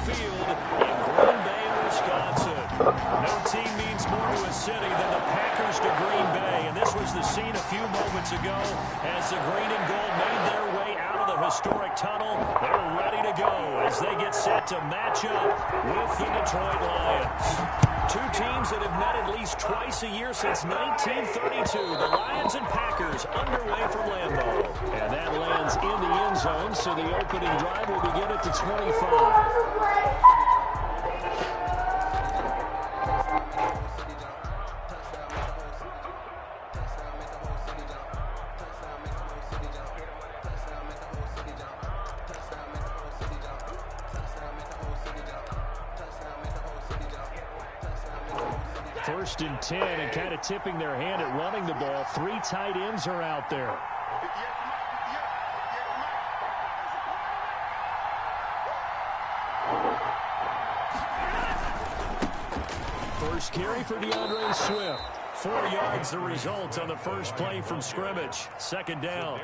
Field in Green Bay, Wisconsin. No team means more to a city than the Packers to Green Bay, and this was the scene a few moments ago as the green and gold made their way out of the historic tunnel. They're ready to go as they get set to match up with the Detroit Lions. Two teams that have met at least twice a year since 1932. The Lions and Packers underway from Lambeau. And that lands in the end zone, so the opening drive will begin at the 25. First and 10, and kind of tipping their hand at running the ball. Three tight ends are out there. First carry for DeAndre Swift. 4 yards the result on the first play from scrimmage. Second down.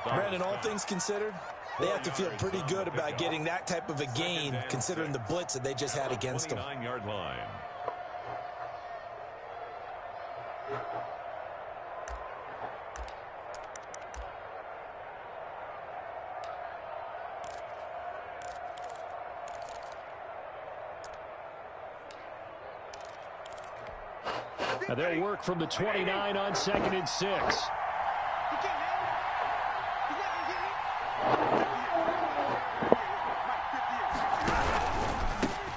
Brandon, all things considered, they have to feel pretty good about getting that type of a gain considering the blitz that they just had against them. 29-yard line. They'll work from the 29 on 2nd and 6.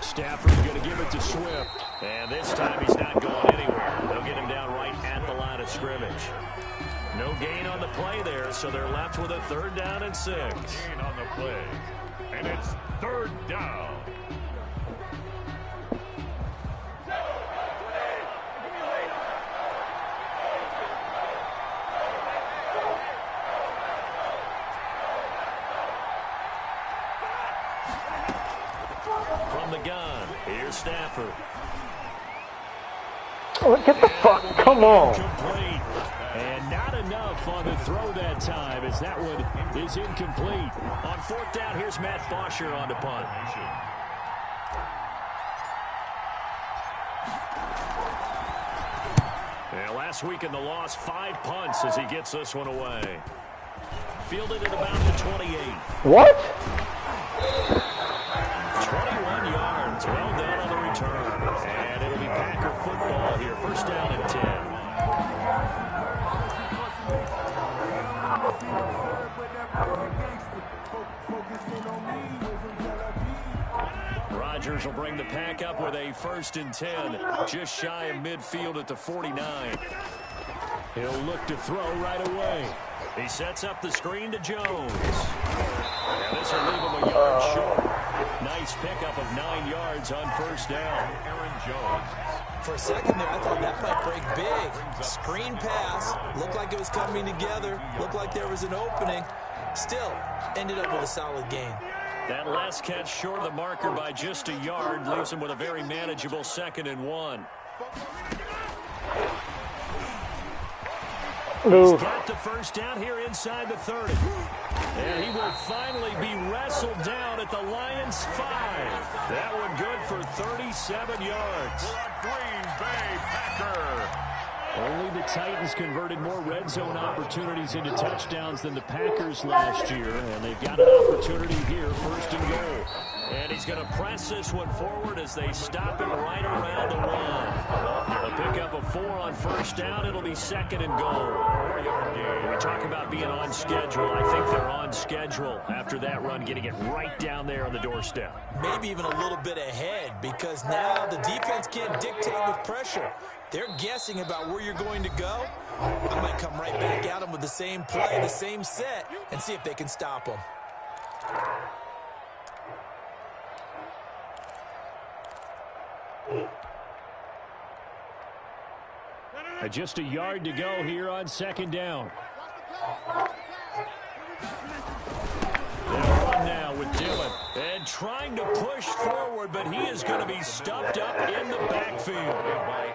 Stafford's going to give it to Swift. And this time he's not going anywhere. They'll get him down right at the line of scrimmage. No gain on the play there, so they're left with a 3rd down and 6. Gain on the play. And it's 3rd down. From the gun, here's Stafford. Oh, get the fuck, come on. Complete. And not enough on the throw that time as that one is incomplete. On 4th down, here's Matt Bosher on the punt. Yeah, last week in the loss, 5 punts as he gets this one away. Fielded at about the 28. What? 21 yards. Well done on the return. And it'll be Packer football here. 1st down and 10. Rodgers will bring the pack up with a 1st and 10. Just shy of midfield at the 49. He'll look to throw right away. He sets up the screen to Jones. And this will leave him a yard short. Nice pickup of 9 yards on 1st down. Aaron Jones. For a second there, I thought that might break big. Screen pass. Looked like it was coming together. Looked like there was an opening. Still, ended up with a solid gain. That last catch short of the marker by just a yard leaves him with a very manageable 2nd and 1. He's got the 1st down here inside the 30. And he will finally be wrestled down at the Lions' 5. That one good for 37 yards. Green Bay Packer. Only the Titans converted more red zone opportunities into touchdowns than the Packers last year. And they've got an opportunity here, 1st and goal. And he's going to press this one forward as they stop him right around the run. A pickup of 4 on 1st down. It'll be 2nd and goal. When we talk about being on schedule, I think they're on schedule after that run, getting it right down there on the doorstep. Maybe even a little bit ahead because now the defense can't dictate with pressure. They're guessing about where you're going to go. I might come right back at them with the same play, the same set, and see if they can stop them. Just a yard to go here on 2nd down. They'll run now with Dillon. And trying to push forward, but he is going to be stuffed up in the backfield.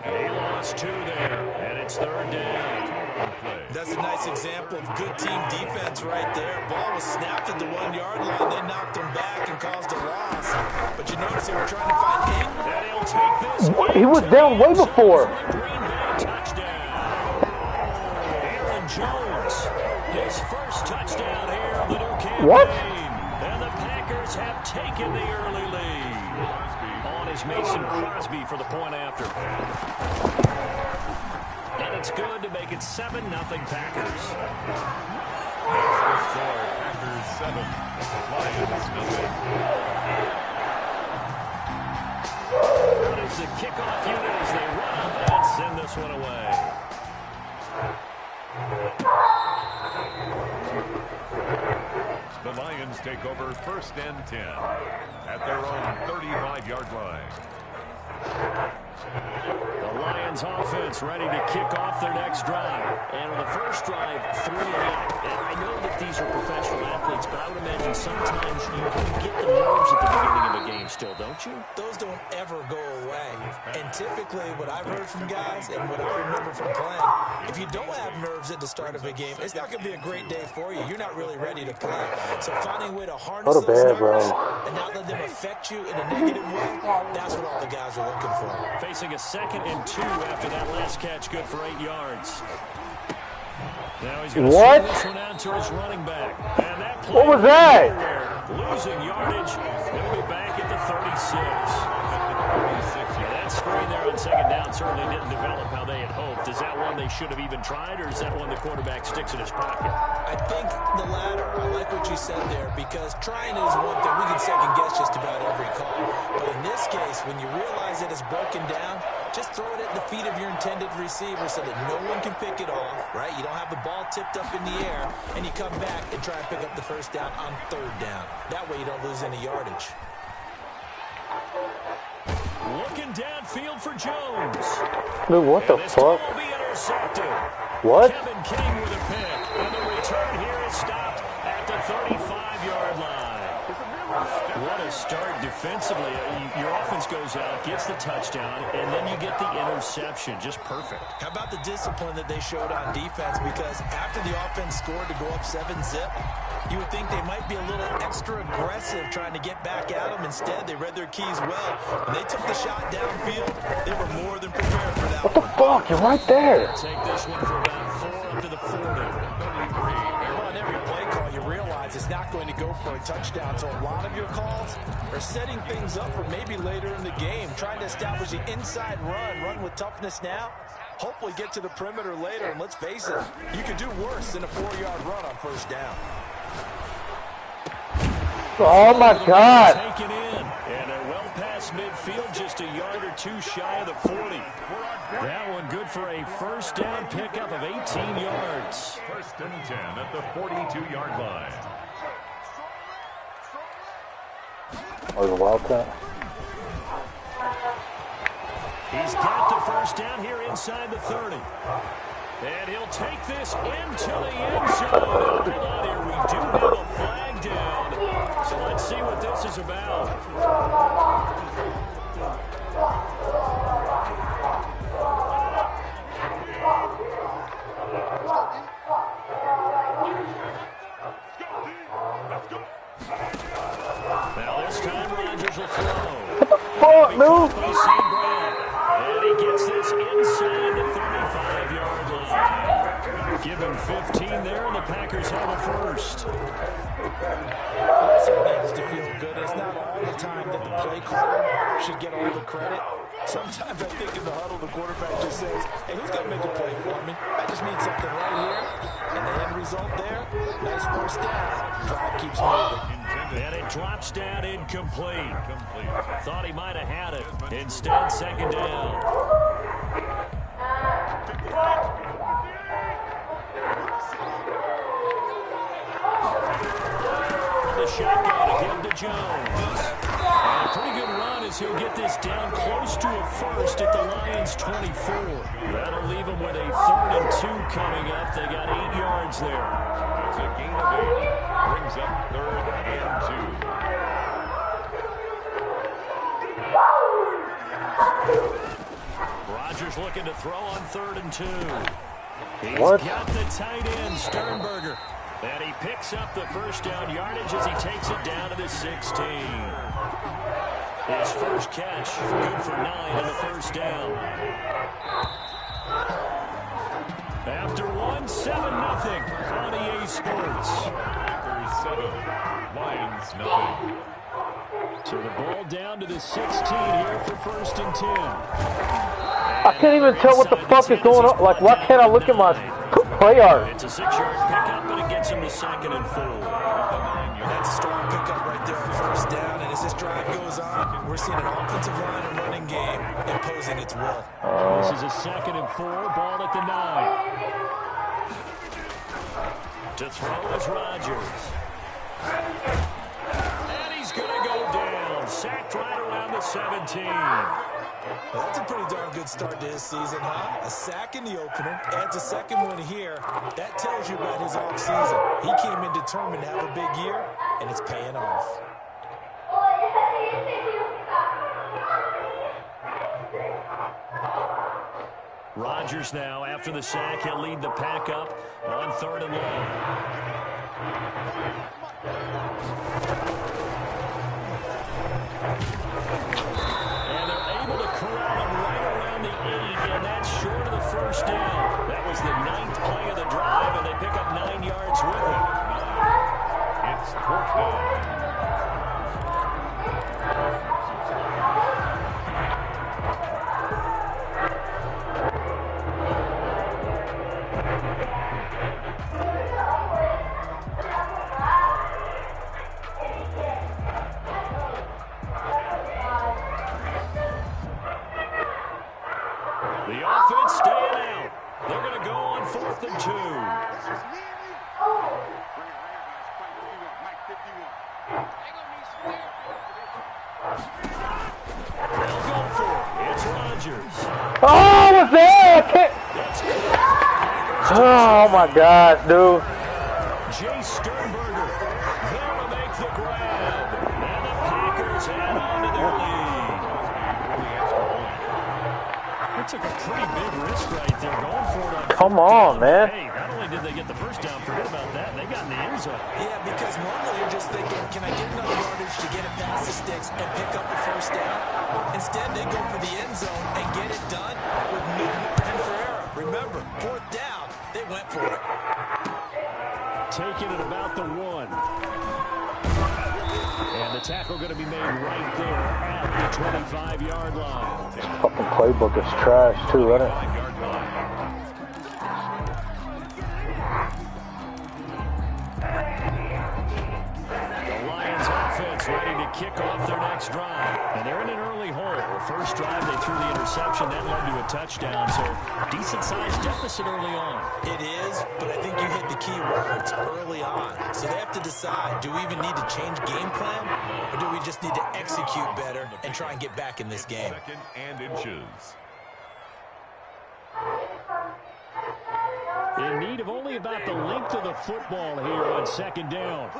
He lost 2 there, and it's 3rd down. That's a nice example of good team defense right there. Ball was snapped at the 1-yard line. They knocked him back and caused a loss. But you guess they were trying to find ink. And he'll take this. What? He was down way before. Green Bay touchdown. Aaron Jones, his first touchdown here of the new campaign. What? And the Packers have taken the early lead. On is Mason Crosby for the point after. And it's good to make it 7-0 Packers. Packers 7, Lions nothing. What is the kickoff unit as they run up and send this one away? The Lions take over 1st and 10 at their own 35-yard line. The Lions offense ready to kick off their next drive. And on the first drive, 3 and out. And I know that these are professional athletes, but I would imagine sometimes you can get the nerves at the beginning of a game still, don't you? Those don't ever go away. And typically what I've heard from guys and what I remember from playing, if you don't have nerves at the start of a game, it's not going to be a great day for you. You're not really ready to play. So finding a way to harness Go to those bed, bro. nerves and not let them affect you in a negative way, that's what all the guys are looking for. Facing a 2nd and 2 after that last catch, good for 8 yards. Now he's going to send this one out to his running back. And that play What was that? losing yardage. He'll be back at the 36. Yeah, that screen there on 2nd down certainly didn't develop how they had hoped. Is that one they should have even tried, or is that one the quarterback sticks in his pocket? I think the latter. I like what you said there, because trying is one thing. We can second guess just about every call. But in this case, when you realize that it's broken down, just throw it at the feet of your intended receiver so that no one can pick it off, right? You don't have the ball tipped up in the air, and you come back and try and pick up the first down on 3rd down. That way you don't lose any yardage. Looking downfield for Jones. Dude, what the This fuck? will be intercepted. What? Kevin King with a pick. And the return here is stopped at the 35-yard line. What a start defensively. Your offense goes out, gets the touchdown, and then you get the interception. Just perfect. How about the discipline that they showed on defense? Because after the offense scored to go up 7-zip, you would think they might be a little extra aggressive trying to get back at them. Instead, they read their keys well. When they took the shot downfield, they were more than prepared for that. What the fuck? You're right there. Take this one for about 4 up to the 40. On every play call, you realize it's not going to go for a touchdown. So a lot of your calls are setting things up for maybe later in the game, trying to establish the inside run with toughness now. Hopefully get to the perimeter later, and let's face it, you could do worse than a 4-yard run on 1st down. Oh my God. Taken in, and well past midfield, just a yard or 2 shy of the 40. That one good for a 1st down pickup of 18 yards. 1st and 10 at the 42-yard line. Oh, the Wildcat. He's got the 1st down here inside the 30. And he'll take this into the end zone. Hold on here, we do have a flag down. So let's see what this is about. Now this time Rodgers will throw. Fuck, dude. And he gets this inside the 35-yard line. Give him 15 there, and the Packers have a 1st. It has to feel good. It's not all the time that the play caller should get all the credit. Sometimes I think in the huddle, the quarterback just says, hey, who's going to make a play for me? I just need something right here. And the end result there, nice 1st down. Drive keeps moving. And it drops down incomplete. Thought he might have had it. Instead, 2nd down. The shotgun to give to Jones. And a pretty good run as he'll get this down close to a 1st at the Lions' 24. That'll leave him with a 3rd and 2 coming up. They got 8 yards there. It's a gain of 8. Brings up 3rd and 2. Rodgers looking to throw on 3rd and 2. He's What? got the tight end, Sternberger. And he picks up the 1st down yardage as he takes it down to the 16. His first catch, good for 9 and a first down. After 1, 7-0 on EA Sports. Packers 7, Lions nothing. So the ball down to the 16 here for 1st and 10. I can't even tell what the fuck is going on. Like, why can't I look at my play art? It's a 6-yard pickup, but it gets him to 2nd and 4. That's a strong pickup right there on first down. And as this drive goes on, we're seeing an offensive line and running game imposing its will. This is a 2nd and 4, ball at the 9. To throw is Rodgers. And he's going to go down. Sacked right around the 17. Well, that's a pretty darn good start to his season, huh? A sack in the opener, adds a second one here. That tells you about his offseason. He came in determined to have a big year, and it's paying off. Rodgers now, after the sack, he'll lead the pack up on 3rd and long. And they're able to corral him right around the 8, and that's short of the first down. That was the 9th play of the drive, and they pick up 9 yards with it. It's 4th down. The offense staying out. They're going to go on 4th and 2. They'll go for it. It's Rodgers. Oh, what's that? I can't. Oh my God, dude. Jay Sternberger there to make the grab. And the Packers add on to their lead. That took a pretty big risk right there, going for it on Come on, man. Hey, not only did they get the first down, forget about that, they got in the end zone. Yeah, because normally you're just thinking, can I get enough yardage to get it past the sticks and pick up the first down? Instead, they go for the end zone and get it done with no margin for error. Remember, 4th down, they went for it. Taking it about the 1. And the tackle going to be made right there at the 25-yard line. Fucking playbook is trash too, isn't it? 5-yard line. The Lions offense ready to kick off their next drive. And they're in an early hole. First drive, they threw the interception. That led to a touchdown. So decent-sized deficit early on. It is, but I think you hit the key words early on. So they have to decide, do we even need to change game plan? Or do we just need to execute better and try and get back in this game? 2nd and inches. In need of only about the length of the football here on 2nd down.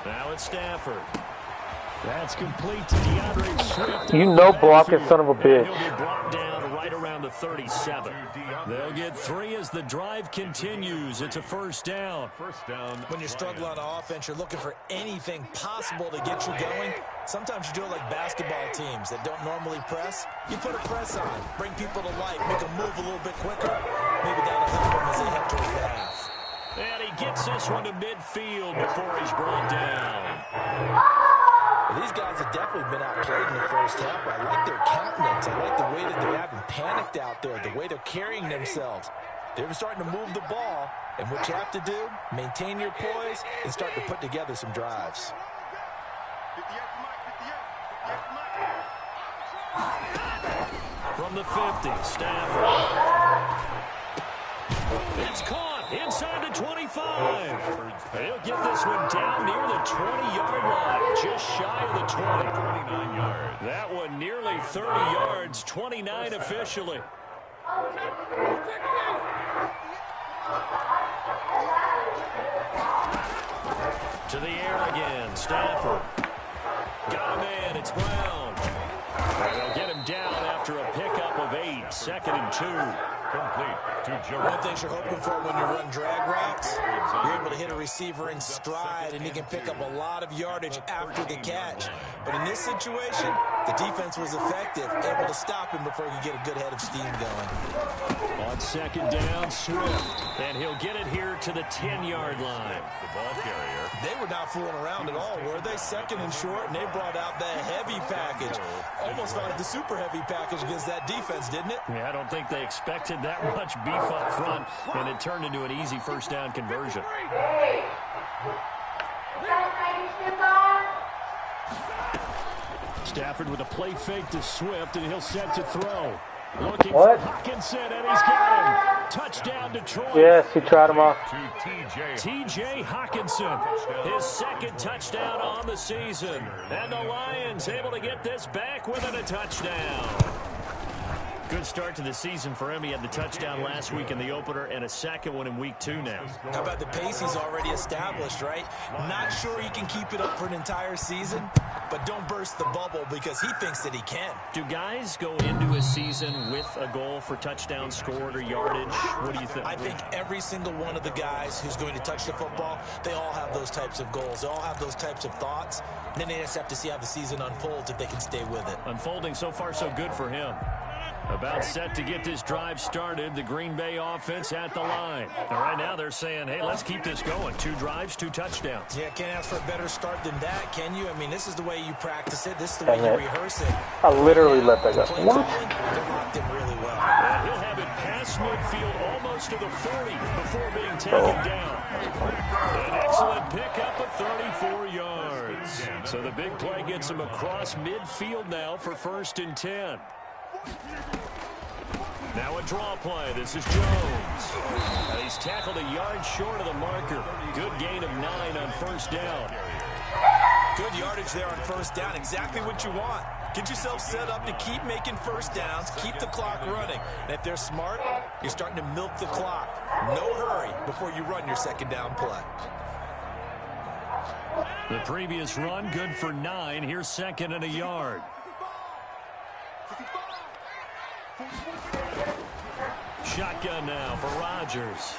Now it's Stafford. That's complete to DeAndre Swift. You know blocking son of a bitch. He'll be brought down right around the 37. They'll get 3 as the drive continues. It's a first down. First down. When you struggle on offense, you're looking for anything possible to get you going. Sometimes you do it like basketball teams that don't normally press. You put a press on, bring people to life, make them move a little bit quicker. Maybe that'll help them as they head towards the half. And he gets this one to midfield before he's brought down. Well, these guys have definitely been outplayed in the first half. I like their countenance. I like the way that they haven't panicked out there, the way they're carrying themselves. They're starting to move the ball, and what you have to do, maintain your poise and start to put together some drives. From the 50, Stafford. It's caught inside the 25. He'll get this one down near the 20-yard line, just shy of the 20. 29 yards. That one nearly 30 yards, 29 officially. To the air again, Stafford. Got him in, it's Brown. And they'll get him down after a pickup of 8, 2nd and 2. Complete. One thing you're hoping for when you run drag routes, you're able to hit a receiver in stride, and he can pick up a lot of yardage after the catch. But in this situation, the defense was effective, able to stop him before he could get a good head of steam going. On second down, Swift. And he'll get it here to the 10-yard line. The ball carrier. They were not fooling around at all, were they? Second and short, and they brought out the heavy package. Almost felt like the super heavy package against that defense, didn't it? Yeah, I don't think they expected that much beef up front, and it turned into an easy first down conversion. Stafford with a play fake to Swift, and he'll set to throw. Looking for Hockenson, and he's got him. Touchdown, Detroit. Yes, he tried him off. T.J. Hockenson, his second touchdown on the season. And the Lions able to get this back within a touchdown. Good start to the season for him. He had the touchdown last week in the opener and a second one in week 2 now. How about the pace he's already established, right? Not sure he can keep it up for an entire season, but don't burst the bubble because he thinks that he can. Do guys go into a season with a goal for touchdown scored or yardage? What do you think? I think every single one of the guys who's going to touch the football, they all have those types of goals. They all have those types of thoughts. And then they just have to see how the season unfolds if they can stay with it. Unfolding so far so good for him. About set to get this drive started, the Green Bay offense at the line. And right now they're saying, hey, let's keep this going. 2 drives, 2 touchdowns. Yeah, can't ask for a better start than that, can you? I mean, this is the way you practice it. This is the way you rehearse it. I literally let that go. They're locked in really well. And he'll have it past midfield almost to the 40 before being taken down. An excellent pickup of 34 yards. So the big play gets him across midfield now for 1st and 10. Now a draw play. This is Jones. And he's tackled a yard short of the marker. Good gain of 9 on 1st down. Good yardage there on 1st down. Exactly what you want. Get yourself set up to keep making 1st downs, keep the clock running. And if they're smart, you're starting to milk the clock. No hurry before you run your 2nd down play. The previous run, good for 9. Here's 2nd and a yard. Shotgun now for Rodgers.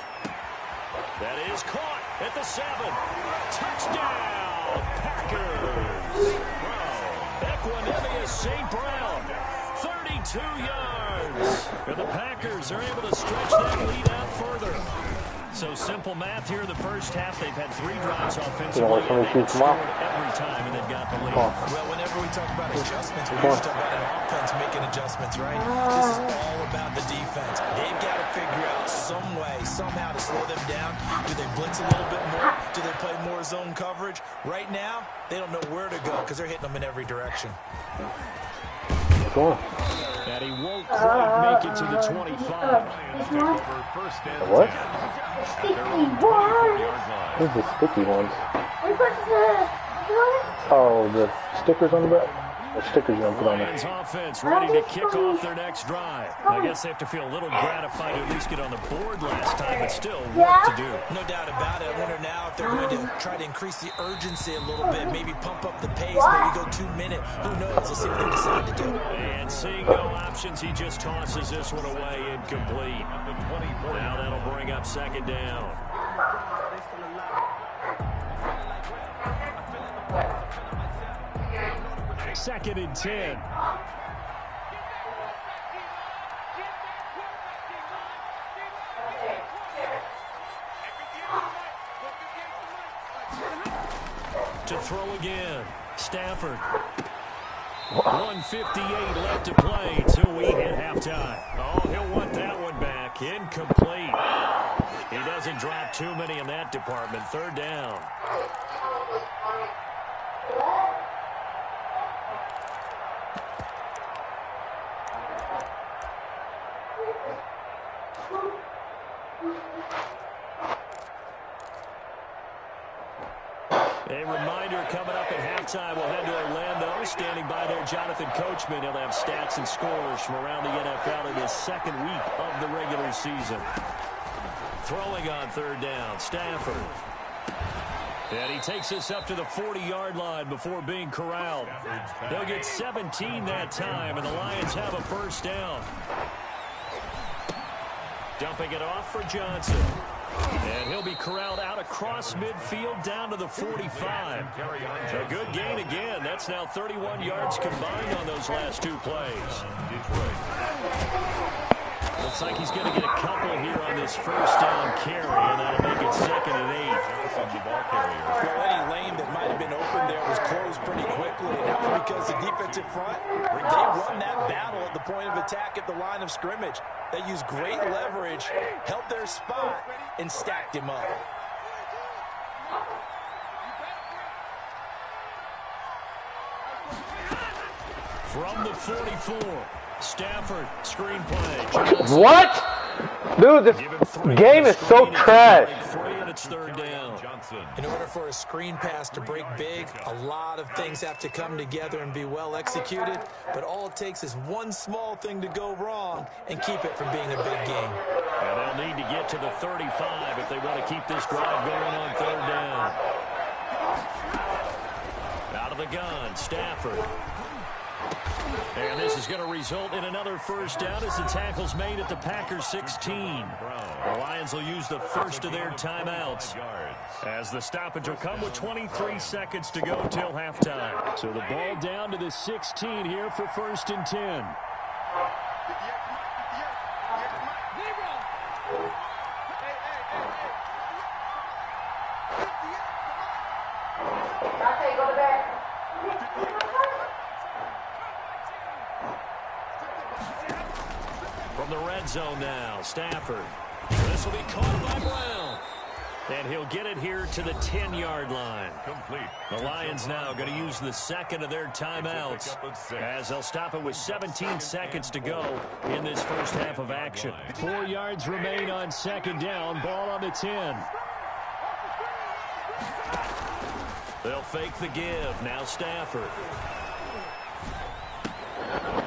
That is caught at the 7. Touchdown, Packers. Equanimeous St. Brown, 32 yards. And the Packers are able to stretch that lead out further. So simple math here in the first half. They've had 3 drives offensively. And they've scored every time, and they've got the lead. Well, whenever we talk about adjustments, we usually talk about an offense making adjustments, right? This is all about the defense. They've got to figure out some way, somehow to slow them down. Do they blitz a little bit more? Do they play more zone coverage? Right now, they don't know where to go because they're hitting them in every direction. Cool. And he won't quite make it to the 25. What? Where's the sticky ones? Oh, the stickers on the back? The stickers you don't put on there. Lions offense ready to kick off their next drive. I guess they have to feel a little gratified to at least get on the board last time, but still work to do. No doubt about it. I wonder now if they're going to try to increase the urgency a little bit, maybe pump up the pace, maybe go 2 minute. Who knows? Let's see what they decide to do. And seeing no options, he just tosses this one away incomplete. Now that'll bring up 2nd down. Second and 10. To throw again. Stafford. 1:58 left to play till we hit halftime. Oh, he'll want that one back. Incomplete. He doesn't drop too many in that department. 3rd down. A reminder coming up at halftime, we'll head to Orlando. Standing by there, Jonathan Coachman. He'll have stats and scores from around the NFL in his 2nd week of the regular season. Throwing on 3rd down, Stafford. And he takes us up to the 40-yard line before being corralled. They'll get 17 that time, and the Lions have a 1st down. Dumping it off for Johnson. And he'll be corralled out across midfield down to the 45. A good gain again. That's now 31 yards combined on those last two plays. Looks like he's going to get a couple here on this first down carry, and that'll make it 2nd and 8. Well, any lane that might have been open there was closed pretty quickly, and that was because the defensive front, they won that battle at the point of attack at the line of scrimmage. They used great leverage, held their spot, and stacked him up. From the 44, Stafford, screen play. What? Dude, this game is so trash. It's 3rd down. In order for a screen pass to break big, a lot of things have to come together and be well executed, but all it takes is one small thing to go wrong and keep it from being a big game. And they'll need to get to the 35 if they want to keep this drive going on 3rd down. Out of the gun, Stafford. And this is going to result in another first down as the tackle's made at the Packers 16. The Lions will use the first of their timeouts as the stoppage will come with 23 seconds to go till halftime. So the ball down to the 16 here for 1st and 10. From the red zone now, Stafford. This will be caught by Brown. And he'll get it here to the 10-yard line. Complete. The Lions now going to use the second of their timeouts as they'll stop it with 17 seconds to go in this first half of action. 4 yards remain on 2nd down. Ball on the 10. They'll fake the give. Now Stafford.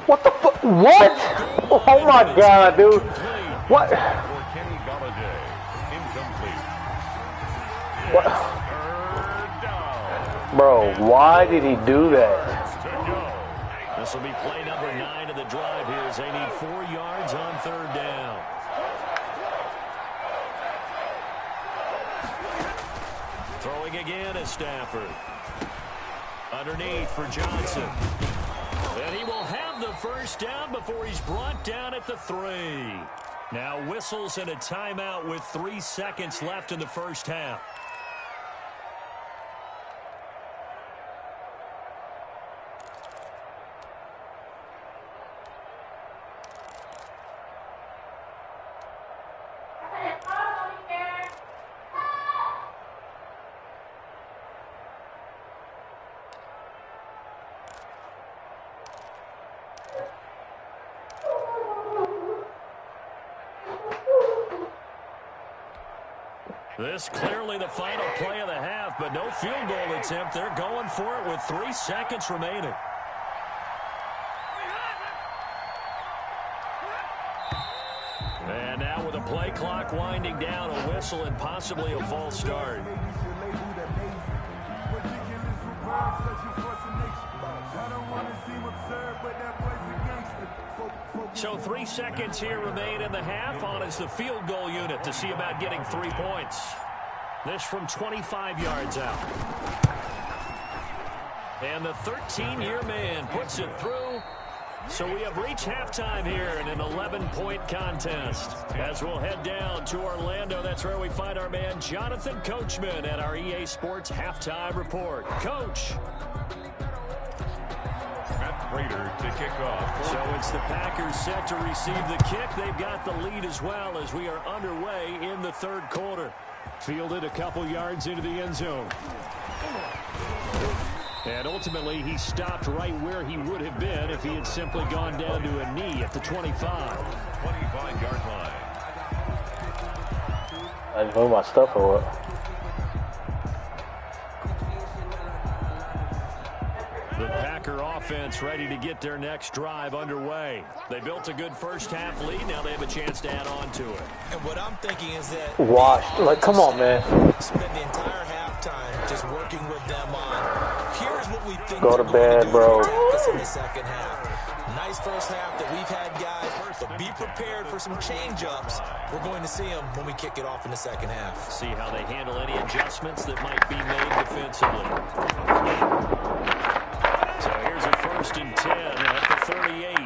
What the fuck? What? Oh my God, dude. What? For Kenny Golladay. Incomplete. What? 3rd down. Bro, why did he do that? To go. This will be play number 9 of the drive here as they need 4 yards on 3rd down. Throwing again is Stafford. Underneath for Johnson. And he will have the first down before he's brought down at the 3. Now whistles and a timeout with 3 seconds left in the first half. This clearly the final play of the half, but no field goal attempt. They're going for it with 3 seconds remaining. And now with the play clock winding down, a whistle and possibly a false start. So 3 seconds here remain in the half. On is the field goal unit to see about getting 3 points. This from 25 yards out. And the 13-year man puts it through. So we have reached halftime here in an 11-point contest. As we'll head down to Orlando, that's where we find our man Jonathan Coachman at our EA Sports Halftime Report. Coach. Prater to kick off. So it's the Packers set to receive the kick. They've got the lead as well as we are underway in the 3rd quarter. Fielded a couple yards into the end zone. And ultimately, he stopped right where he would have been if he had simply gone down to a knee at the 25. 25-yard line. I just moved my stuff or what? The Packer offense ready to get their next drive underway. They built a good first half lead. Now they have a chance to add on to it. And what I'm thinking is that Washed. Like, come on, man. spend the entire halftime just working with them on. Here's what we think Go to bed, bro. attack us in the second half. Nice first half that we've had, guys, but be prepared for some change-ups. We're going to see them when we kick it off in the second half. See how they handle any adjustments that might be made defensively. So here's a 1st and 10 at the 38.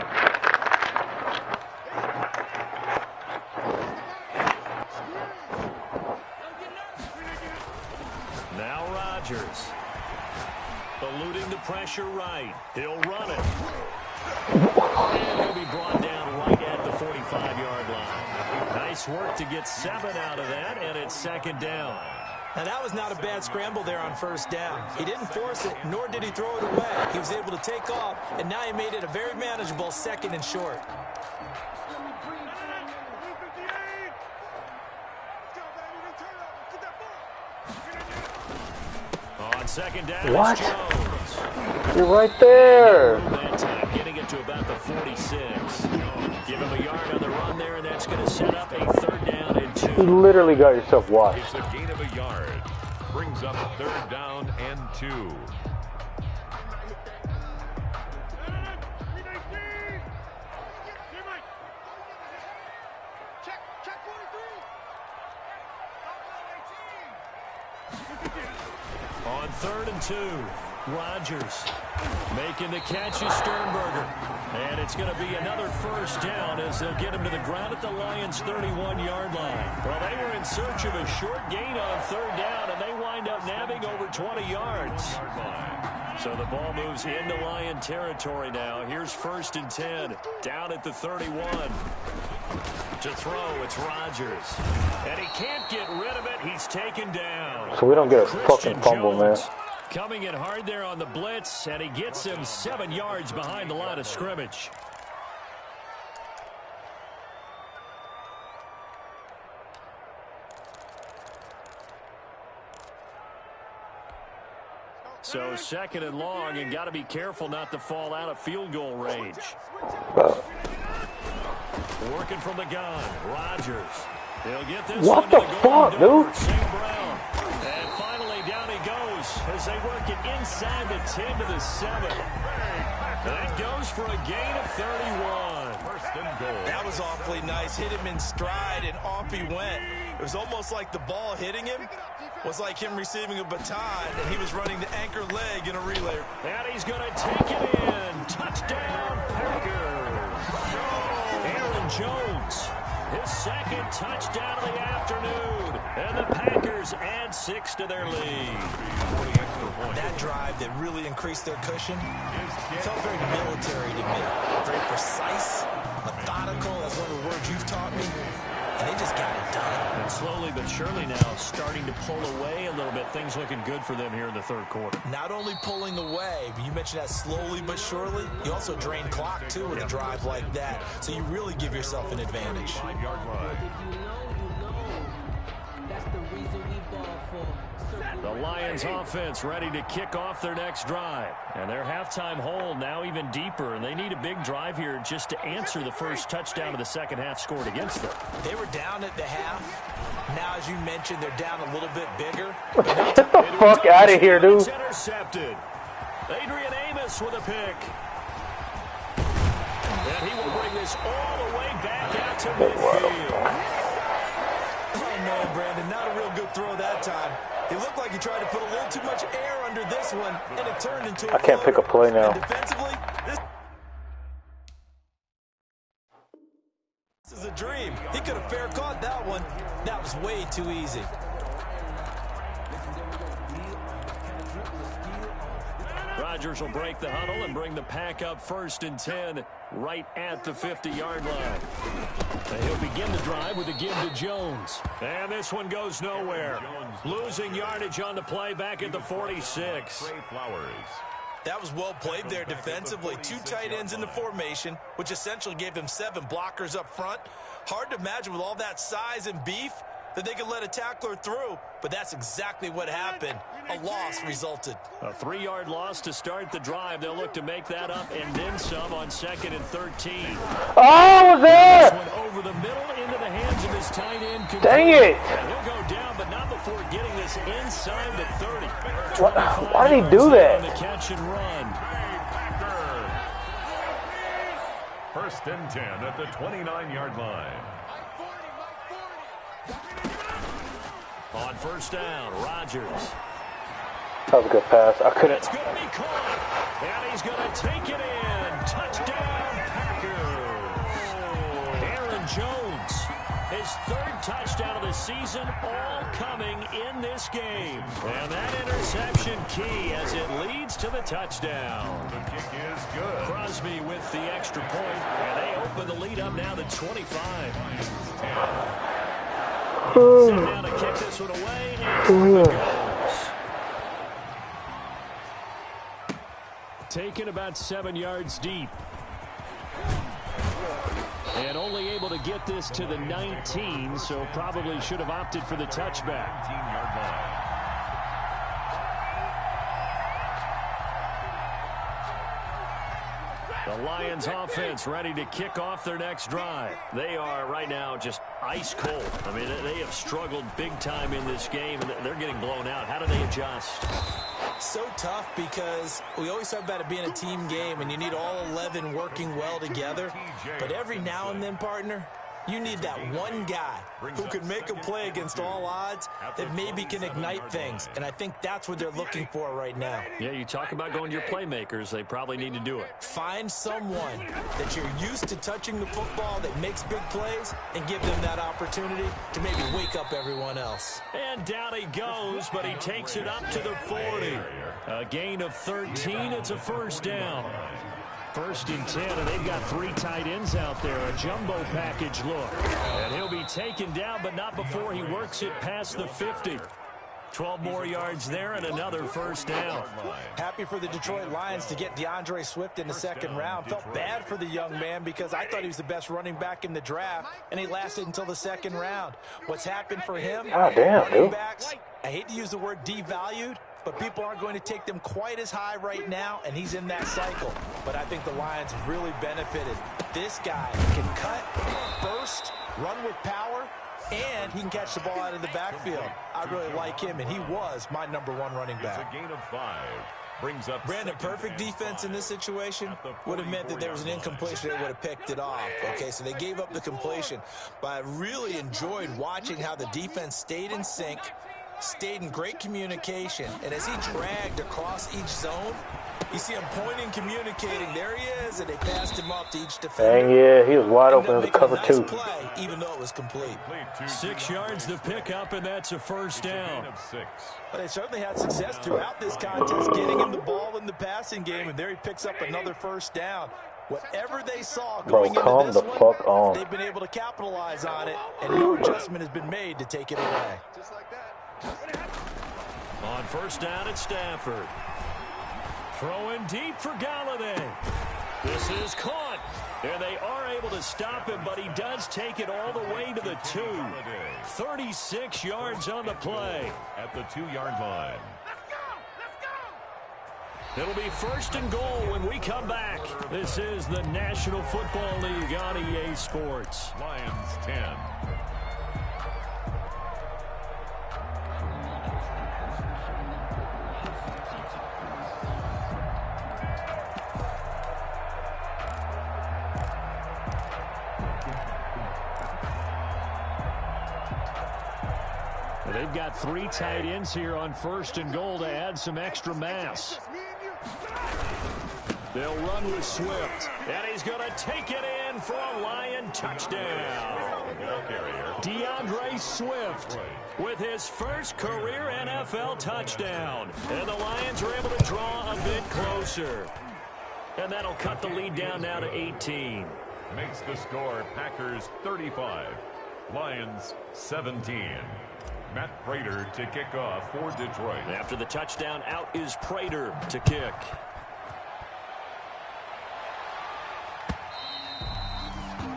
Now Rodgers. Eluding the pressure right. He'll run it. And he'll be brought down right at the 45-yard line. Nice work to get 7 out of that, and it's 2nd down. Now, that was not a bad scramble there on 1st down. He didn't force it, nor did he throw it away. He was able to take off, and now he made it a very manageable 2nd and short. On 2nd down, What? it's Jones. You're right there. That time, getting it to about the 46. Give him a yard on the run there, and that's going to set up a 3rd down and 2. You literally got yourself washed. It's a gain of a yard. Brings up 3rd down and 2. On 3rd and 2, Rodgers making the catch is Sternberger. And it's going to be another 1st down as they'll get him to the ground at the Lions' 31-yard line. Well, they were in search of a short gain on 3rd down, and they wind up nabbing over 20 yards. So the ball moves into Lion territory now. Here's 1st and 10, down at the 31. To throw, it's Rodgers. And he can't get rid of it. He's taken down. So we don't get a Christian fucking fumble, man. Jones coming in hard there on the blitz, and he gets him 7 yards behind the line of scrimmage. So 2nd and long, and got to be careful not to fall out of field goal range. Working from the gun, Rodgers. He'll get this What one the to the fuck, Golden dude? St. Brown. And finally down he goes as they work it inside the 10 to the 7. That goes for a gain of 31. 1st and goal. That was awfully nice. Hit him in stride, and off he went. It was almost like the ball hitting him was like him receiving a baton, and he was running the anchor leg in a relay. And he's going to take it in. Touchdown, Packers. Aaron Jones, his 2nd touchdown of the afternoon. And the Packers add 6 to their lead. That drive that really increased their cushion felt very military to me. Very precise, methodical. That's one of the words you've taught me. And they just got it done. And slowly but surely now starting to pull away a little bit. Things looking good for them here in the 3rd quarter. Not only pulling away, but you mentioned that slowly but surely. You also drain clock, too, with a drive like that. So you really give yourself an advantage. 5-yard line. The Lions offense ready to kick off their next drive. And their halftime hole now even deeper. And they need a big drive here just to answer the first touchdown of the second half scored against them. They were down at the half. Now, as you mentioned, they're down a little bit bigger. Get the fuck out of here, dude. It's intercepted. Adrian Amos with a pick. And he will bring this all the way back out to midfield. Oh, man, Brandon, not a real good throw that time. It looked like he tried to put a little too much air under this one, and it turned into a I can't pick a play now. And defensively, this is a dream. He could have fair caught that one. That was way too easy. Rodgers will break the huddle and bring the pack up 1st and 10 right at the 50-yard line. And he'll begin the drive with a give to Jones. And this one goes nowhere. Losing yardage on the play back at the 46. Trey Flowers. That was well played there defensively. 2 tight ends in the formation, which essentially gave them 7 blockers up front. Hard to imagine with all that size and beef that they could let a tackler through, but that's exactly what happened. A loss resulted. A 3-yard loss to start the drive. They'll look to make that up and then some on 2nd and 13. Oh, I was This there! one over the middle into the hands of his tight end. Dang it! And he'll go down, but not before getting this inside the 30. Why did he do that? The catch and run. First and 10 at the 29-yard line. On first down, Rodgers. That was a good pass. I couldn't. It's going to be caught. And he's going to take it in. Touchdown, Packers. Aaron Jones, his third touchdown of the season, all coming in this game. And that interception key as it leads to the touchdown. The kick is good. Crosby with the extra point, and they open the lead up now to 25. Set down to kick this one away, and off it goes. Taken about 7 yards deep. And only able to get this to the 19, so probably should have opted for the touchback. 19-yard line. The Lions offense ready to kick off their next drive. They are right now just ice cold. I mean, they have struggled big time in this game, and they're getting blown out. How do they adjust? So tough because we always talk about it being a team game and you need all 11 working well together. But every now and then, partner, you need that one guy who can make a play against all odds that maybe can ignite things. And I think that's what they're looking for right now. Yeah, you talk about going to your playmakers. They probably need to do it. Find someone that you're used to touching the football that makes big plays and give them that opportunity to maybe wake up everyone else. And down he goes, but he takes it up to the 40. A gain of 13. It's a first down. First and 10, and they've got 3 tight ends out there. A jumbo package look. And he'll be taken down, but not before he works it past the 50. 12 more yards there and another first down. Happy for the Detroit Lions to get DeAndre Swift in the second round. Felt bad for the young man because I thought he was the best running back in the draft, and he lasted until the second round. What's happened for him? Running backs, I hate to use the word devalued, but people aren't going to take them quite as high right now, and he's in that cycle. But I think the Lions have really benefited. This guy can cut, burst, run with power, and he can catch the ball out of the backfield. I really like him, and he was my #1 running back. It's a gain of 5. Brings up Brandon, perfect defense in this situation would have meant that there was an incompletion. They would have picked it off. Okay, so they gave up the completion. But I really enjoyed watching how the defense stayed in sync, stayed in great communication, and as he dragged across each zone, you see him pointing, communicating. There he is, and they passed him off to each defender. Dang, yeah, he was wide open in the cover nice 2. Play, even though it was complete. 6 yards to pick up, and that's a first down. But they certainly had success throughout this contest, getting him the ball in the passing game, and there he picks up another first down. Whatever they saw going into this one, they've been able to capitalize on it, and no adjustment has been made to take it away. On first down, it's Stafford. Throwing deep for Galladay. This is caught. And they are able to stop him, but he does take it all the way to the 2. 36 yards on the play. At the 2-yard line. It'll be first and goal when we come back. This is the National Football League on EA Sports. Lions 10. They've got 3 tight ends here on first and goal to add some extra mass. They'll run with Swift, and he's going to take it in for a Lion touchdown. DeAndre Swift with his first career NFL touchdown. And the Lions are able to draw a bit closer. And that'll cut the lead down now to 18. Makes the score Packers 35, Lions 17. Matt Prater to kick off for Detroit. After the touchdown, out is Prater to kick.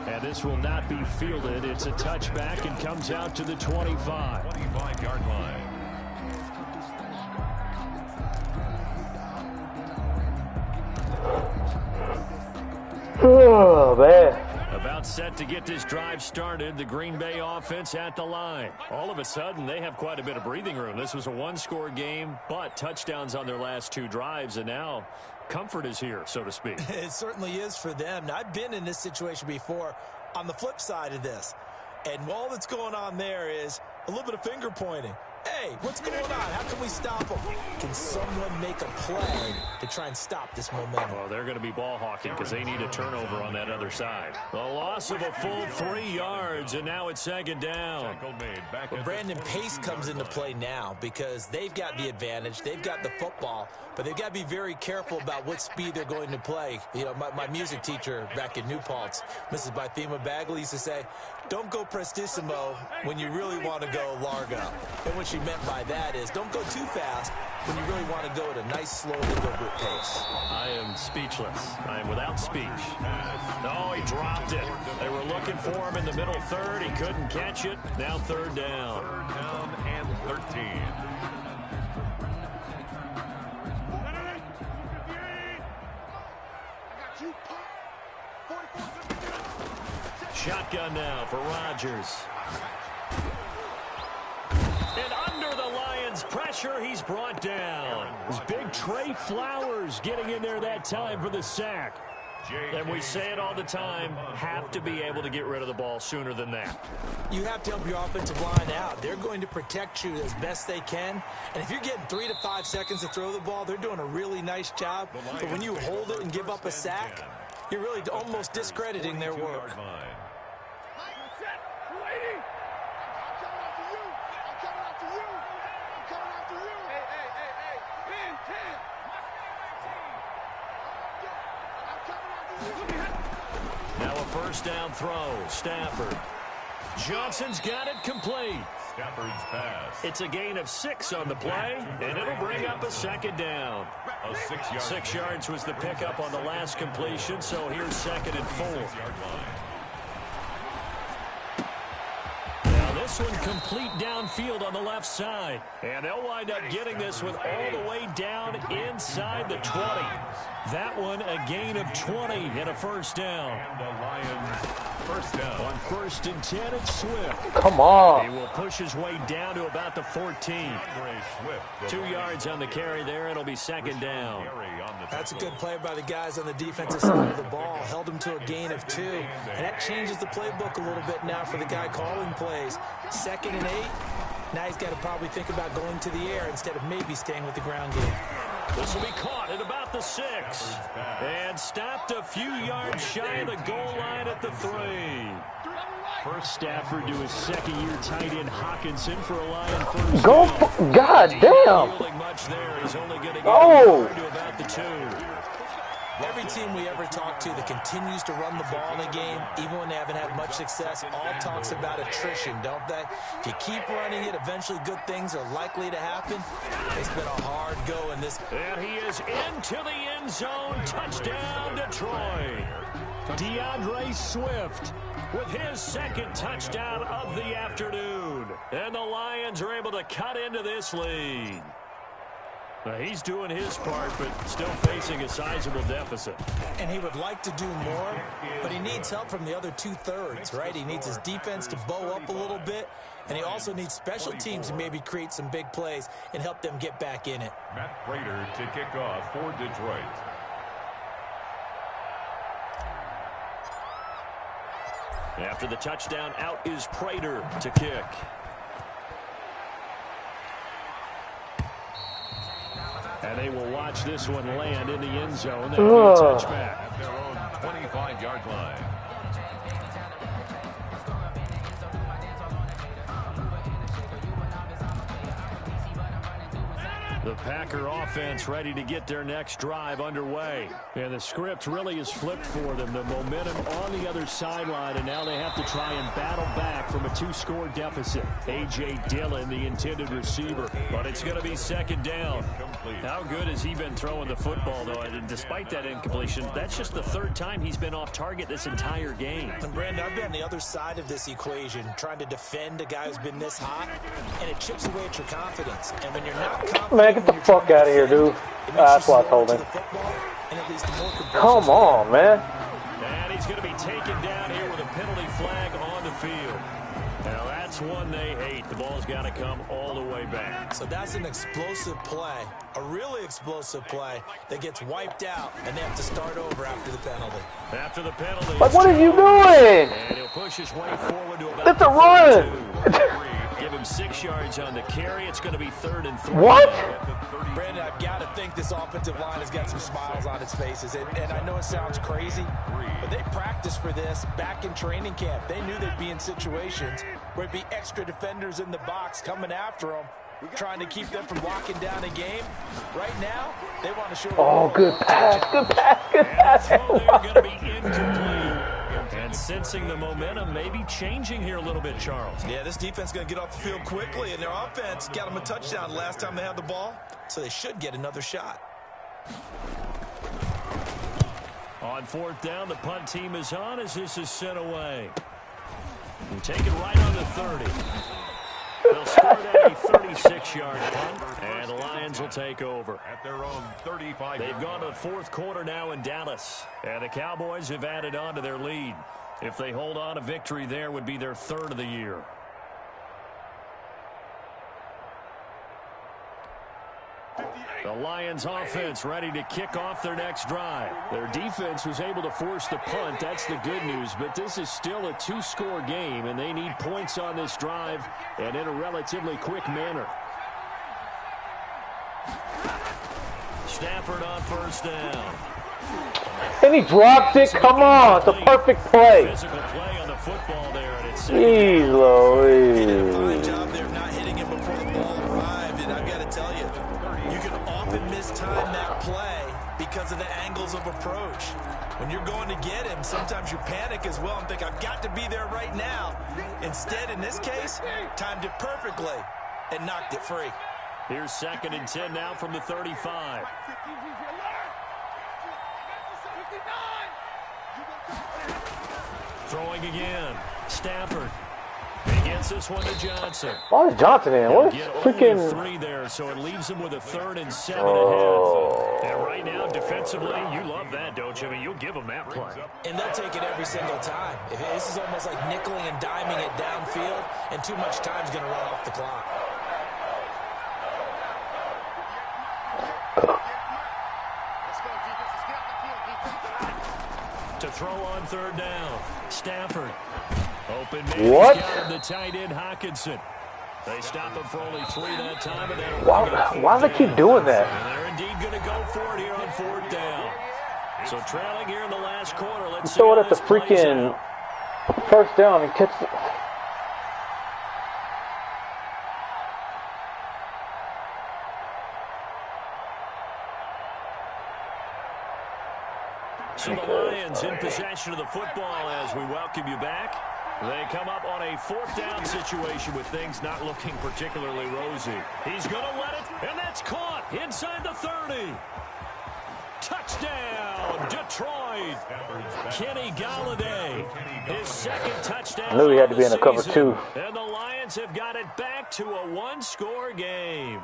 And this will not be fielded. It's a touchback and comes out to the 25. 25-yard line. Oh, man. About set to get this drive started. The Green Bay offense at the line. All of a sudden, they have quite a bit of breathing room. This was a one-score game, but touchdowns on their last 2 drives, and now comfort is here, so to speak. It certainly is for them. Now, I've been in this situation before on the flip side of this, and all that's going on there is a little bit of finger pointing. Hey, what's going on? How can we stop them? Can someone make a play to try and stop this momentum? Well, they're going to be ball hawking because they need a turnover on that other side. The loss of a full 3 yards, and now it's second down. Well, Brandon, pace comes into play now because they've got the advantage. They've got the football, but they've got to be very careful about what speed they're going to play. You know, my music teacher back in New Paltz, Mrs. Bythema Bagley, used to say, don't go prestissimo when you really want to go largo. And what she meant by that is don't go too fast when you really want to go at a nice, slow, deliberate pace. I am speechless. I am without speech. No, he dropped it. They were looking for him in the middle third. He couldn't catch it. Now third down. Third down and 13. Shotgun now for Rodgers. And under the Lions' pressure, he's brought down. It's big Trey Flowers getting in there that time for the sack. And we say it all the time, have to be able to get rid of the ball sooner than that. You have to help your offensive line out. They're going to protect you as best they can. And if you're getting 3 to 5 seconds to throw the ball, they're doing a really nice job. But when you hold it and give up a sack, you're really almost discrediting their work. Now a first down throw. Stafford. Johnson's got it complete. Stafford's pass. It's a gain of 6 on the play, and it'll bring up a second down. A 6-yard 6 yards was the pickup on the last completion, so here's second and 4. 6-yard line. Now this one complete downfield on the left side. And they'll wind up getting this one all the way down inside the 20. That one a gain of 20 and a first down. And the Lions first down. On 1st and 10, it's Swift. Come on. He will push his way down to about the 14. Swift. 2 yards on the carry there. It'll be second down. That's a good play by the guys on the defensive side of the ball. Held him to a gain of 2. And that changes the playbook a little bit now for the guy calling plays. 2nd and 8. Now he's got to probably think about going to the air instead of maybe staying with the ground game. This will be caught at about the 6. And stopped a few yards shy of the goal line at the 3. First Stafford to his second-year tight end Hawkinson for a Lion first down. God damn. Much there. He's only going to get to about the 2. Every team we ever talk to that continues to run the ball in a game, even when they haven't had much success, all talks about attrition, don't they? If you keep running it, eventually good things are likely to happen. It's been a hard go in this. And he is into the end zone. Touchdown, Detroit. DeAndre Swift with his second touchdown of the afternoon. And the Lions are able to cut into this lead. He's doing his part, but still facing a sizable deficit. And he would like to do more, but he needs help from the other 2/3, right? He needs his defense to bow up a little bit, and he also needs special teams to maybe create some big plays and help them get back in it. Matt Prater to kick off for Detroit. After the touchdown, out is Prater to kick. And they will watch this one land in the end zone. That'll be a touchback. At their own 25-yard line. The Packer offense ready to get their next drive underway. And the script really is flipped for them. The momentum on the other sideline, and now they have to try and battle back from a 2-score deficit. A.J. Dillon, the intended receiver. But it's going to be second down. How good has he been throwing the football, though? And despite that incompletion, that's just the 3rd time he's been off target this entire game. And Brandon, I've been on the other side of this equation, trying to defend a guy who's been this hot, and it chips away at your confidence. And when you're not confident, Man, get the fuck out of here, dude. That's what I told him. Come on, man. And he he's going to be taken down here with a penalty flag on the field. Now, that's one they hate. The ball's got to come all the way back. So that's an explosive play, a really explosive play that gets wiped out, and they have to start over after the penalty. After the penalty. Like, what are you doing? And he'll push his way forward to about That's a run. Give him 6 yards on the carry. It's going to be 3rd and 3. What? Brandon, I've got to think this offensive line has got some smiles on its faces. And I know it sounds crazy, but they practiced for this back in training camp. They knew they'd be in situations where it'd be extra defenders in the box coming after them, trying to keep them from locking down a game. Right now, they want to show. Oh, good pass, good pass, good pass. They're going to be incomplete. And sensing the momentum maybe changing here a little bit, Charles. Yeah, this defense is going to get off the field quickly, and their offense got them a touchdown last time they had the ball, so they should get another shot. On 4th down, the punt team is on as this is sent away. And take it right on the 30. They'll start at a 36-yard punt, and the Lions will take over. At their own 35. They've gone to the 4th quarter now in Dallas, and the Cowboys have added on to their lead. If they hold on, a victory there would be their 3rd of the year. The Lions offense ready to kick off their next drive. Their defense was able to force the punt. That's the good news. But this is still a 2-score game, and they need points on this drive and in a relatively quick manner. Stafford on 1st down. And he dropped it. Come on. It's a perfect play. Physical play on the football there. And it's Jeez They did a fine Louise. job there of not hitting him before the ball arrived, and I've got to tell you, you can often mistime that play because of the angles of approach. When you're going to get him, sometimes you panic as well and think, I've got to be there right now. Instead, in this case, timed it perfectly and knocked it free. Here's 2nd and 10 now from the 35. Throwing again. Stafford. He gets this one to Johnson. Why is Johnson in? What Get freaking... only 3 there, so it leaves him with a 3rd and 7 Oh. ahead. And right now, defensively, you love that, don't you? I mean, you'll give them that play. And they'll take it every single time. This is almost like nickeling and diming it downfield, and too much time's going to run off the clock. To throw on 3rd down. Stafford. Open man. What? He's got him, the tight end, Hockenson. They stop him for only 3 that time. And Why do they keep doing that? And they're indeed going to go for it here on 4th down. So trailing here in the last quarter. Let's see Throw it how at the this plays freaking out. 1st down and catch it. So the Lions in possession of the football as we welcome you back. They come up on a 4th down situation with things not looking particularly rosy. He's going to let it, and that's caught inside the 30. Touchdown, Detroit. Kenny Golladay, his 2nd touchdown. I knew he had to be in the a cover season. 2. And the Lions have got it back to a 1-score game.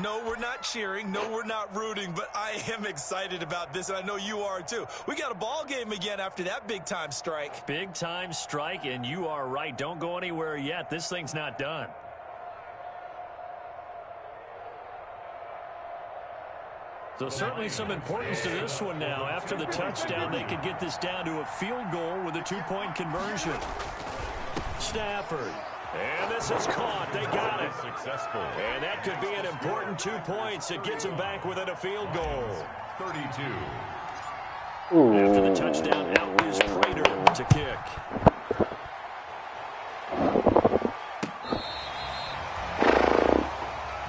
No, we're not cheering. No, we're not rooting, but I am excited about this, and I know you are too. We got a ball game again after that big-time strike. Big-time strike, and you are right. Don't go anywhere yet. This thing's not done. So certainly some importance to this one now. After the touchdown, they could get this down to a field goal with a 2-point conversion. Stafford. And this is caught. They got it. Successful. And that could be an important 2 points. It gets them back within a field goal. 32. After the touchdown, out is Prater to kick.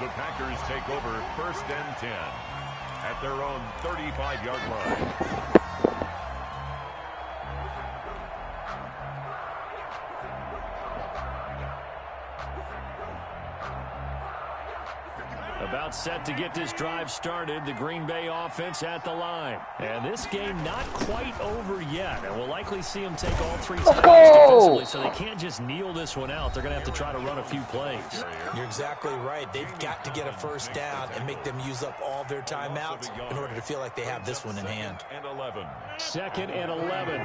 The Packers take over 1st and 10 at their own 35-yard line. A About set to get this drive started, the Green Bay offense at the line. And this game not quite over yet. And we'll likely see them take all 3 timeouts defensively, so they can't just kneel this one out. They're going to have to try to run a few plays. You're exactly right. They've got to get a first down and make them use up all their timeouts in order to feel like they have this one in hand. 2nd and 11.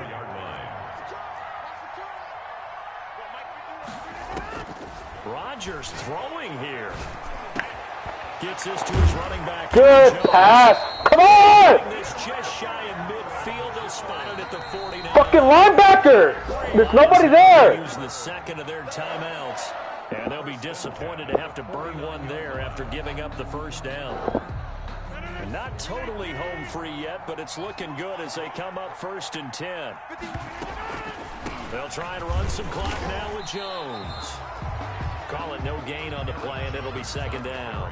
Rodgers throwing here. Gets this to his running back. Good pass. Come on! This just shy of midfield. They'll spot it at the 49. Fucking linebacker. There's nobody there. Use the second of their timeouts. And they'll be disappointed to have to burn one there after giving up the first down. Not totally home free yet, but it's looking good as they come up 1st and 10. They'll try and run some clock now with Jones. Call it no gain on the play, and it'll be 2nd down.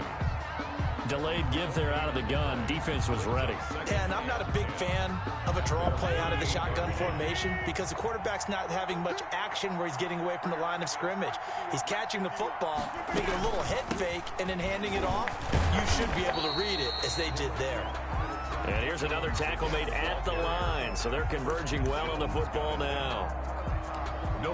Delayed give there out of the gun. Defense was ready. And I'm not a big fan of a draw play out of the shotgun formation because the quarterback's not having much action where he's getting away from the line of scrimmage. He's catching the football, making a little head fake, and then handing it off. You should be able to read it as they did there. And here's another tackle made at the line, so they're converging well on the football now.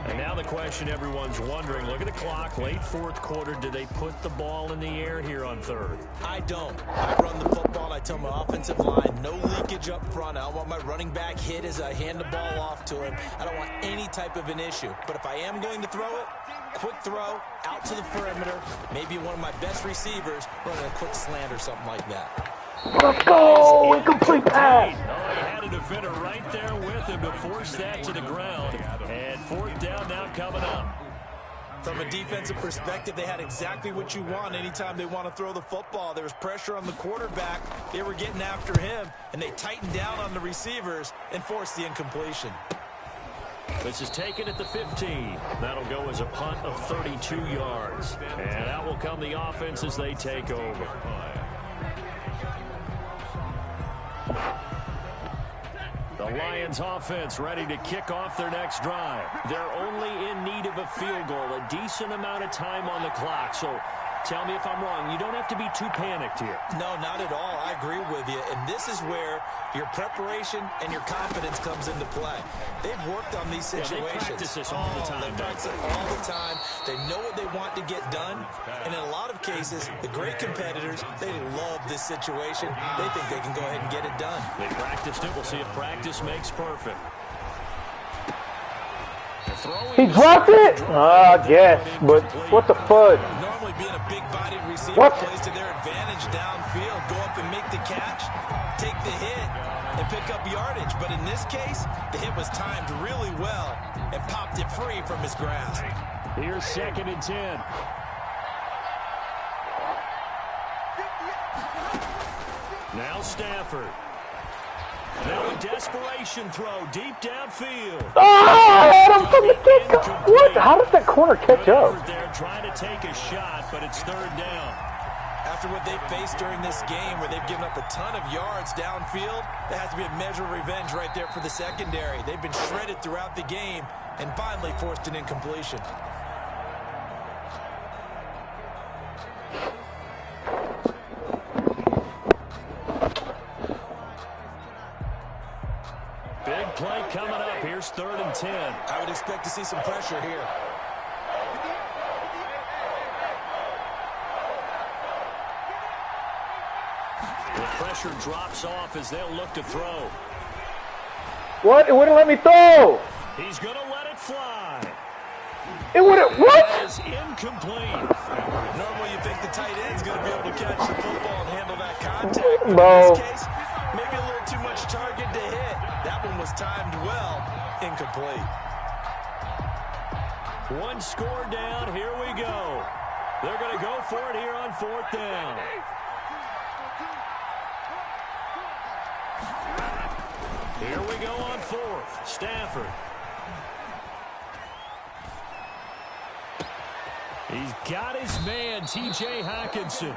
And now the question everyone's wondering, look at the clock, late 4th quarter, do they put the ball in the air here on 3rd? I don't. I run the football, and I tell my offensive line, no leakage up front. I don't want my running back hit as I hand the ball off to him. I don't want any type of an issue. But if I am going to throw it, quick throw, out to the perimeter, maybe one of my best receivers running a quick slant or something like that. Let's go! Incomplete pass! Oh, he had a defender right there with him to force that to the ground. And 4th down now coming up. From a defensive perspective, they had exactly what you want anytime they want to throw the football. There was pressure on the quarterback. They were getting after him, and they tightened down on the receivers and forced the incompletion. This is taken at the 15. That'll go as a punt of 32 yards. And out will come the offense as they take over. The Lions offense ready to kick off their next drive. They're only in need of a field goal, a decent amount of time on the clock. So tell me if I'm wrong. You don't have to be too panicked here. No, not at all. I agree with you. And this is where your preparation and your confidence comes into play. They've worked on these situations. Yeah, they practice this all the time. They practice it all the time. They know what they want to get done. And in a lot of cases, the great competitors, they love this situation. They think they can go ahead and get it done. They practiced it. We'll see if practice makes perfect. He dropped it? I guess, but what the fudge? Normally being a big-bodied receiver plays to their advantage downfield. Go up and make the catch, take the hit, and pick up yardage. But in this case, the hit was timed really well and popped it free from his grasp. Here's 2nd and 10. Now Stafford. Now a desperation throw deep downfield. Oh, Adam from the kick. What? How did that corner catch up? They're trying to take a shot, but it's 3rd down. After what they've faced during this game where they've given up a ton of yards downfield, there has to be a measure of revenge right there for the secondary. They've been shredded throughout the game and finally forced an incompletion. Big play coming up. Here's 3rd and 10. I would expect to see some pressure here. The pressure drops off as they'll look to throw. What? It wouldn't let me throw. He's going to let it fly. It wouldn't. What? That is incomplete. Normally you think the tight end's going to be able to catch the football and handle that contact. But Bro. in this case, maybe a little too much target to hit. That one was timed well. Incomplete. One score down. Here we go. They're going to go for it here on 4th down. Here we go on 4th. Stafford. He's got his man, T.J. Hockenson.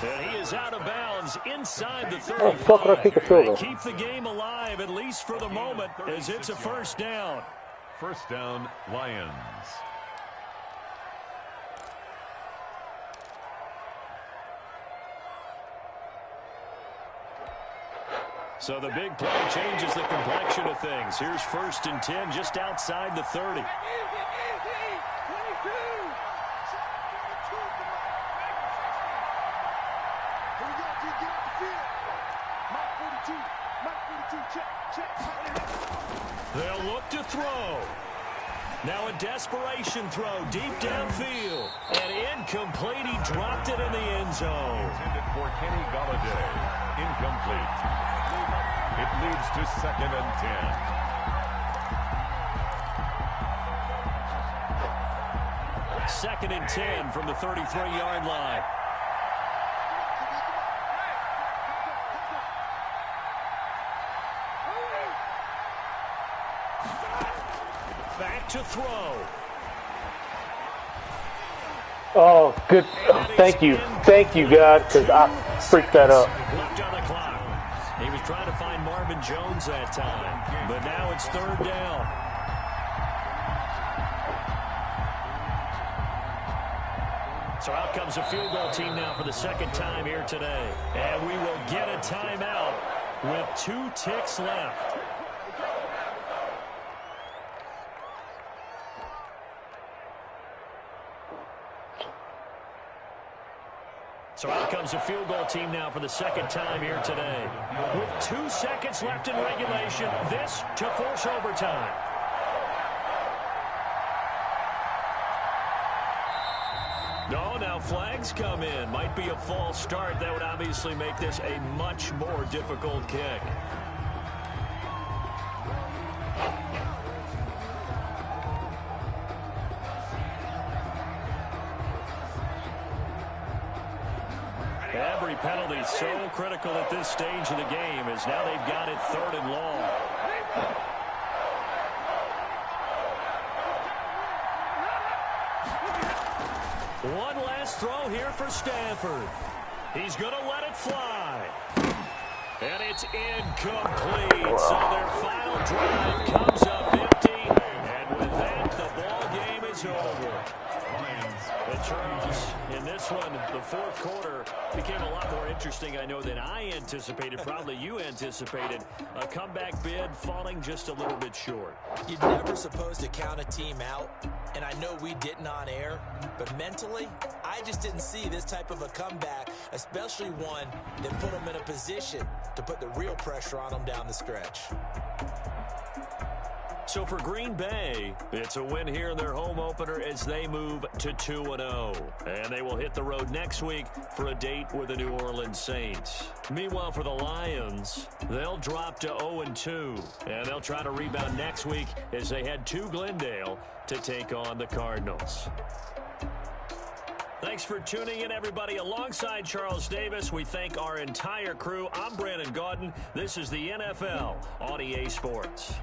And he is out of bounds inside the 35. Oh, fuck, did I kick a field goal? Keep the game alive, at least for the moment, as it's a 1st down. 1st down, Lions. So the big play changes the complexion of things. Here's 1st and 10 just outside the 30. They'll look to throw. Now a desperation throw deep downfield. And incomplete. He dropped it in the end zone. Intended for Kenny Golladay. Incomplete. It leads to 2nd and 10. 2nd and 10 from the 33-yard line. Back to throw. Oh, good. Thank you. Thank you, God, because I freaked that up. Left on the clock. He was trying to find Marvin Jones that time, but now it's 3rd down. So out comes a field goal team now for the 2nd time here today. And we will get a timeout with 2 ticks left. So out comes a field goal team now for the 2nd time here today. With 2 seconds left in regulation, this to force overtime. No, now flags come in. Might be a false start. That would obviously make this a much more difficult kick. Every penalty so critical at this stage of the game as now they've got it 3rd and long. One last throw here for Stanford. He's going to let it fly. And it's incomplete. So their final drive comes up empty. And with that, the ball game is over. But Charles, in this one, the 4th quarter became a lot more interesting, I know, than I anticipated. Probably you anticipated. A comeback bid falling just a little bit short. You're never supposed to count a team out, and I know we didn't on air, but mentally, I just didn't see this type of a comeback, especially one that put them in a position to put the real pressure on them down the stretch. So for Green Bay, it's a win here in their home opener as they move to 2-0. And they will hit the road next week for a date with the New Orleans Saints. Meanwhile, for the Lions, they'll drop to 0-2. And they'll try to rebound next week as they head to Glendale to take on the Cardinals. Thanks for tuning in, everybody. Alongside Charles Davis, we thank our entire crew. I'm Brandon Gaudin. This is the NFL on EA Sports.